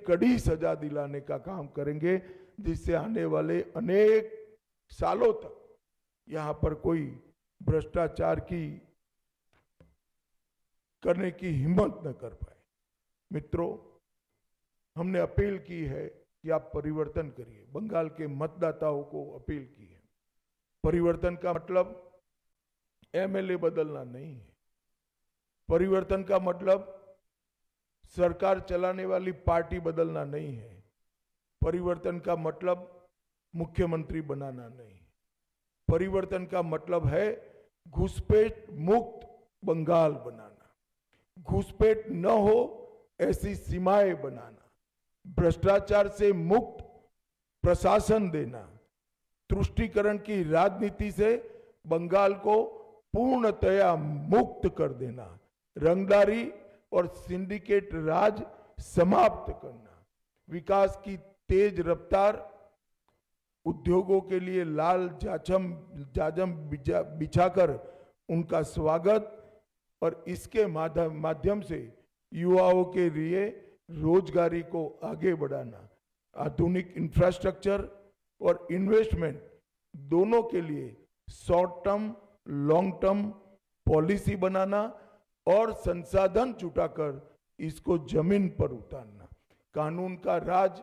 कड़ी सजा दिलाने का काम करेंगे, जिससे आने वाले अनेक सालों तक यहाँ पर कोई भ्रष्टाचार की करने की हिम्मत न कर पाए। मित्रों, हमने अपील की है कि आप परिवर्तन करिए। बंगाल के मतदाताओं को अपील की है। परिवर्तन का मतलब एमएलए बदलना नहीं है। परिवर्तन का मतलब सरकार चलाने वाली पार्टी बदलना नहीं है। परिवर्तन का मतलब मुख्यमंत्री बनाना नहीं। परिवर्तन का मतलब है घुसपैठ मुक्त बंगाल बनाना, घुसपैठ न हो ऐसी सीमाएं बनाना, भ्रष्टाचार से मुक्त प्रशासन देना, तुष्टीकरण की राजनीति से बंगाल को पूर्णतया मुक्त कर देना, रंगदारी और सिंडिकेट राज समाप्त करना, विकास की तेज रफ्तार, उद्योगों के लिए लाल जाजम बिछाकर उनका स्वागत और इसके माध्यम से युवाओं के लिए रोजगारी को आगे बढ़ाना, आधुनिक इंफ्रास्ट्रक्चर और इन्वेस्टमेंट दोनों के लिए short term long term policy बनाना और संसाधन जुटाकर इसको जमीन पर उतारना, कानून का राज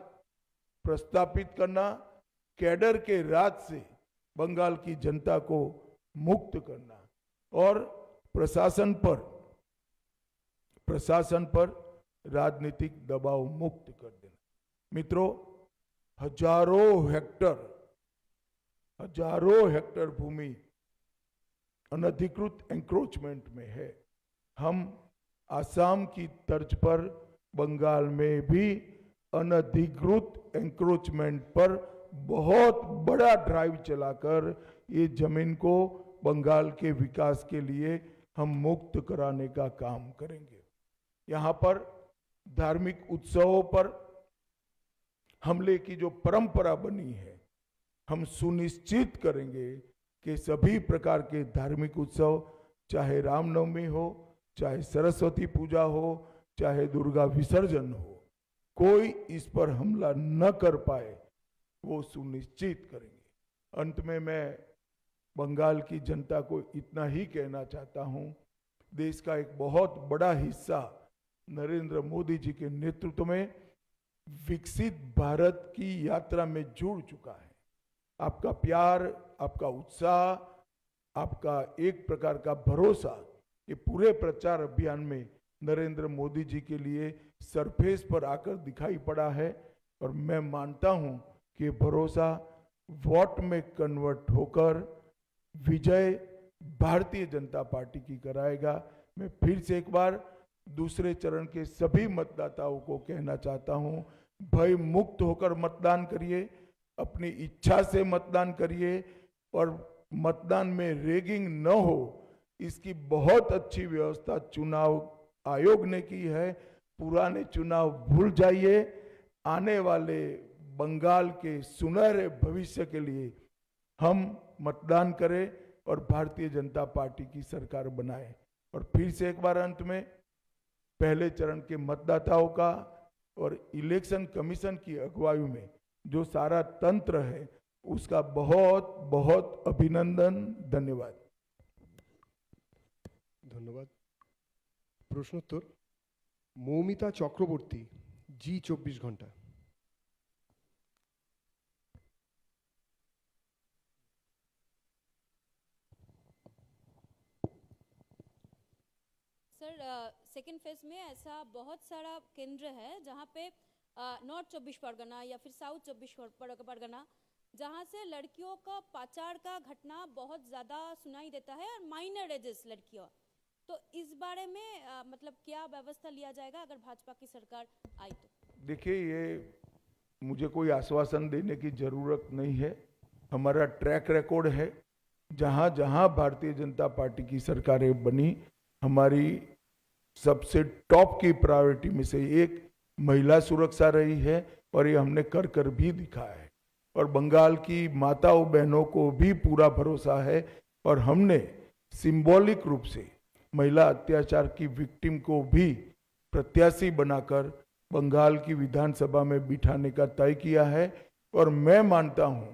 प्रस्तापित करना, कैडर के राज से बंगाल की जनता को मुक्त करना और प्रशासन पर राजनीतिक दबाव मुक्त कर देना। मित्रों, हजारों हेक्टर भूमि अनधिकृत एंक्रोचमेंट में है। हम आसाम की तर्ज पर बंगाल में भी अनधिकृत एंक्रोचमेंट पर बहुत बड़ा ड्राइव चलाकर ये जमीन को बंगाल के विकास के लिए हम मुक्त कराने का काम करेंगे। यहाँ पर धार्मिक उत्सवों पर हमले की जो परंपरा बनी है, हम सुनिश्चित करेंगे कि सभी प्रकार के धार्मिक उत्सव, चाहे रामनवमी हो, चाहे सरस्वती पूजा हो, चाहे दुर्गा विसर्जन हो, कोई इस पर हमला न कर पाए, वो सुनिश्चित करेंगे। अंत में मैं बंगाल की जनता को इतना ही कहना चाहता हूं, देश का एक बहुत बड़ा हिस्सा नरेंद्र मोदी जी के नेतृत्व में विकसित भारत की यात्रा में जुड़ चुका है। आपका प्यार, आपका उत्साह, आपका एक प्रकार का भरोसा, ये पूरे प्रचार अभियान में नरेंद्र मोदी जी के लिए सरफेस पर आकर दिखाई पड़ा है और मैं मानता हूं कि भरोसा वोट में कन्वर्ट होकर विजय भारतीय जनता पार्टी की कराएगा। मैं फिर से एक बार दूसरे चरण के सभी मतदाताओं को कहना चाहता हूं, भय मुक्त होकर मतदान करिए, अपनी इच्छा से मतदान करिए और मतदान में रेगिंग न हो, इसकी बहुत अच्छी व्यवस्था चुनाव आयोग ने की है। पुराने चुनाव भूल जाइए, आने वाले बंगाल के सुनहरे भविष्य के लिए हम मतदान करें और भारतीय जनता पार्टी की सरकार बनाएं। और फिर से एक बार अंत में पहले चरण के मतदाताओं का और इलेक्शन कमीशन की अगुवाई में जो सारा तंत्र है, उसका बहुत बहुत अभिनंदन, धन्यवाद। धन्यवाद। प्रश्नोत्तर मौमिता चक्रवर्ती, जी 24 घंटा। सर, सेकेंड फेज में ऐसा बहुत सारा केंद्र है जहाँ पे नॉर्थ 24 परगना या फिर साउथ 24 परगना, जहाँ से लड़कियों का पाचार का घटना बहुत ज़्यादा सुनाई देता है और माइनर एजेस लड़कियों। तो इस बारे में मतलब क्या व्यवस्था लिया जाएगा अगर भाजपा की सरकार आई तो? देखिए, ये मुझे कोई आश्वासन देने की जरूरत नहीं है। हमारा ट्रैक रिकॉर्ड है, जहाँ जहाँ भारतीय जनता पार्टी की सरकारें बनी, हमारी सबसे टॉप की प्रायोरिटी में से एक महिला सुरक्षा रही है और ये हमने कर कर भी दिखाया है। और बंगाल की माताओं बहनों को भी पूरा भरोसा है और हमने सिंबॉलिक रूप से महिला अत्याचार की विक्टिम को भी प्रत्याशी बनाकर बंगाल की विधानसभा में बिठाने का तय किया है। और मैं मानता हूं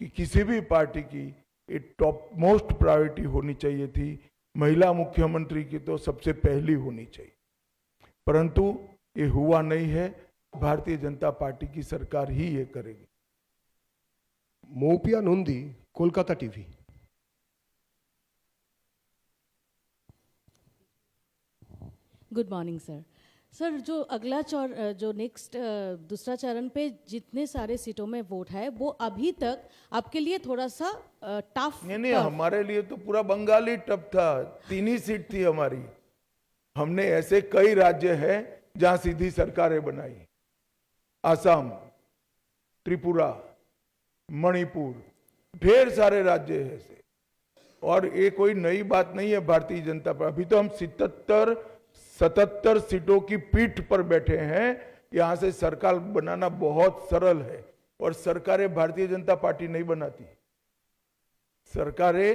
कि किसी भी पार्टी की ये टॉप मोस्ट प्रायोरिटी होनी चाहिए थी। महिला मुख्यमंत्री की तो सबसे पहली होनी चाहिए, परंतु ये हुआ नहीं है। भारतीय जनता पार्टी की सरकार ही ये करेगी। Moupia Nandi, Kolkata TV. Good morning sir. Sir, जो अगला जो नेक्स्ट दूसरा चरण पे जितने सारे सीटों में वोट है वो अभी तक आपके लिए थोड़ा सा टफ। नहीं, हमारे लिए तो पूरा बंगाल ही टफ था। 3 ही सीट थी हमारी। हमने ऐसे कई राज्य हैं जहां सीधी सरकारें बनाई, आसाम, त्रिपुरा, मणिपुर, ढेर सारे राज्य हैं ऐसे। और ये कोई नई बात नहीं है भारतीय जनता पार्टी। अभी तो हम 77 सीटों की पीठ पर बैठे हैं। यहां से सरकार बनाना बहुत सरल है। और सरकारें भारतीय जनता पार्टी नहीं बनाती, सरकारें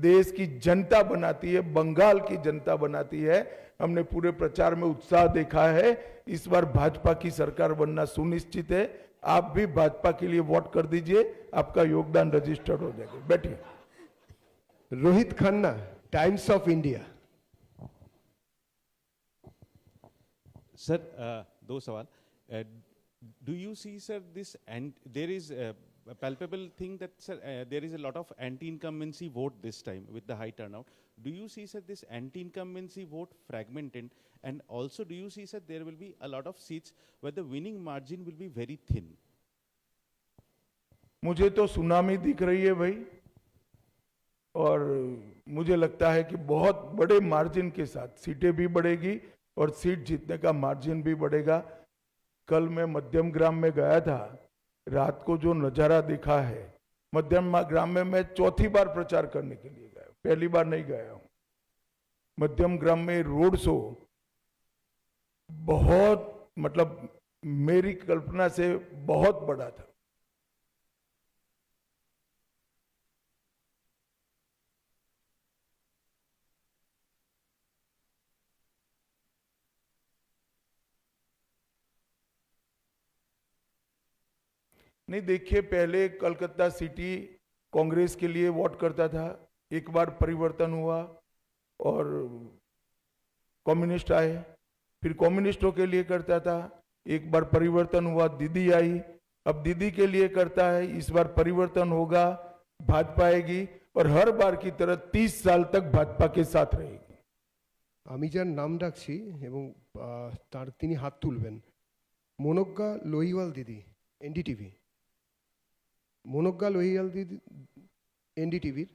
देश की जनता बनाती है, बंगाल की जनता बनाती है। हमने पूरे प्रचार में उत्साह देखा है। इस बार भाजपा की सरकार बनना सुनिश्चित है। आप भी भाजपा के लिए वोट कर दीजिए, आपका योगदान रजिस्टर्ड हो जाएगा। बैठिए। Rohit Khanna, times of India. Sir, दो सवाल. Do you see, sir, this and there is a palpable thing that, sir, there is a lot of anti-incumbency vote this time with the high turnout. Do you see, sir, this anti-incumbency vote fragmented, and also do you see, sir, there will be a lot of seats where the winning margin will be very thin? मुझे तो tsunami दिख रही है भाई, और मुझे लगता है कि बहुत बड़े मार्जिन के साथ सीटें भी बढ़ेगी और सीट जीतने का मार्जिन भी बढ़ेगा। कल मैं मध्यम ग्राम में गया था, रात को जो नजारा देखा है, मध्यम ग्राम में मैं चौथी बार प्रचार करने के लिए गया, पहली बार नहीं गया हूं। मध्यम ग्राम में रोड शो बहुत, मतलब मेरी कल्पना से बहुत बड़ा था। नहीं, देखिए, पहले कलकत्ता सिटी कांग्रेस के लिए वोट करता था, एक बार परिवर्तन हुआ और कम्युनिस्ट आए, फिर कम्युनिस्टों के लिए करता था, एक बार परिवर्तन हुआ, दीदी आई, अब दीदी के लिए करता है। इस बार परिवर्तन होगा, भाजपा आएगी और हर बार की तरह 30 साल तक भाजपा के साथ रहेगी। আমি যার নাম ডাকছি এবং তার তিনি হাত তুলবেন, মনোজ্ঞা লোহিওয়াল দিদি, এনডিটিভি। মনোজ্ঞা লোহিয়াল দিদি, এনডিটিভির।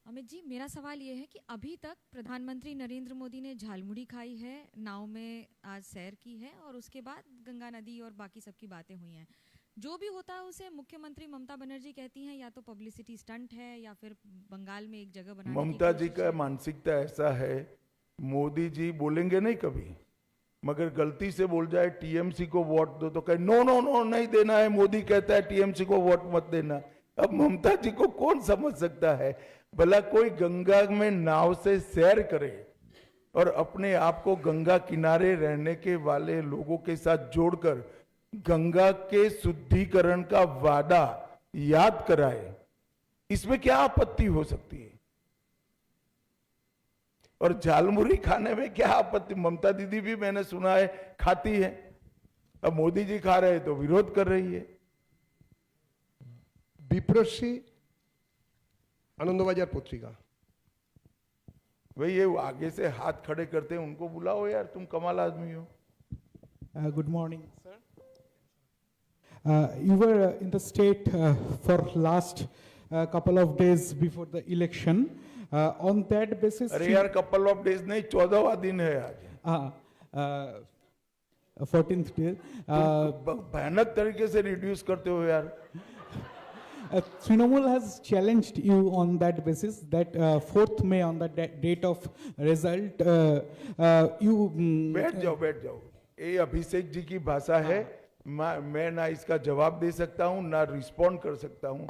अमित जी, मेरा सवाल ये है कि अभी तक प्रधानमंत्री नरेंद्र मोदी ने झालमुड़ी खाई है, नाव में आज सैर की है और उसके बाद गंगा नदी और बाकी सबकी बातें हुई हैं। जो भी होता है उसे मुख्यमंत्री ममता बनर्जी कहती हैं या तो पब्लिसिटी स्टंट है या फिर बंगाल में एक जगह बनाने की ममता जी कोशिश का है। मानसिकता ऐसा है, मोदी जी बोलेंगे नहीं कभी, मगर गलती से बोल जाए टीएमसी को वोट दो तो कहे नो नो नो नहीं देना है, मोदी कहता है टीएमसी को वोट मत देना। अब ममता जी को कौन समझ सकता है? भला कोई गंगा में नाव से सैर करे और अपने आप को गंगा किनारे रहने के वाले लोगों के साथ जोड़कर गंगा के शुद्धिकरण का वादा याद कराए, इसमें क्या आपत्ति हो सकती है? और झालमुड़ी खाने में क्या आपत्ति? ममता दीदी भी मैंने सुना है खाती है, अब मोदी जी खा रहे हैं तो विरोध कर रही है। বিপ্রশ্রী, आनंदबाजार पत्रिका। भाई ये आगे से हाथ खड़े करते हैं, उनको बुलाओ यार, तुम कमाल आदमी हो। Good morning, sir. You were in the state for last couple of days before the election. On that basis, अरे यार, कपल ऑफ डेज नहीं, 14वां दिन है आज। 14th day. भयानक तरीके से रिड्यूस करते हो यार। Trinamool has challenged you on that basis that 4th May on the date of result, you. बैठ जाओ। ये अभिषेक जी की भाषा है, मैं ना इसका जवाब दे सकता हूँ ना रिस्पॉन्ड कर सकता हूँ।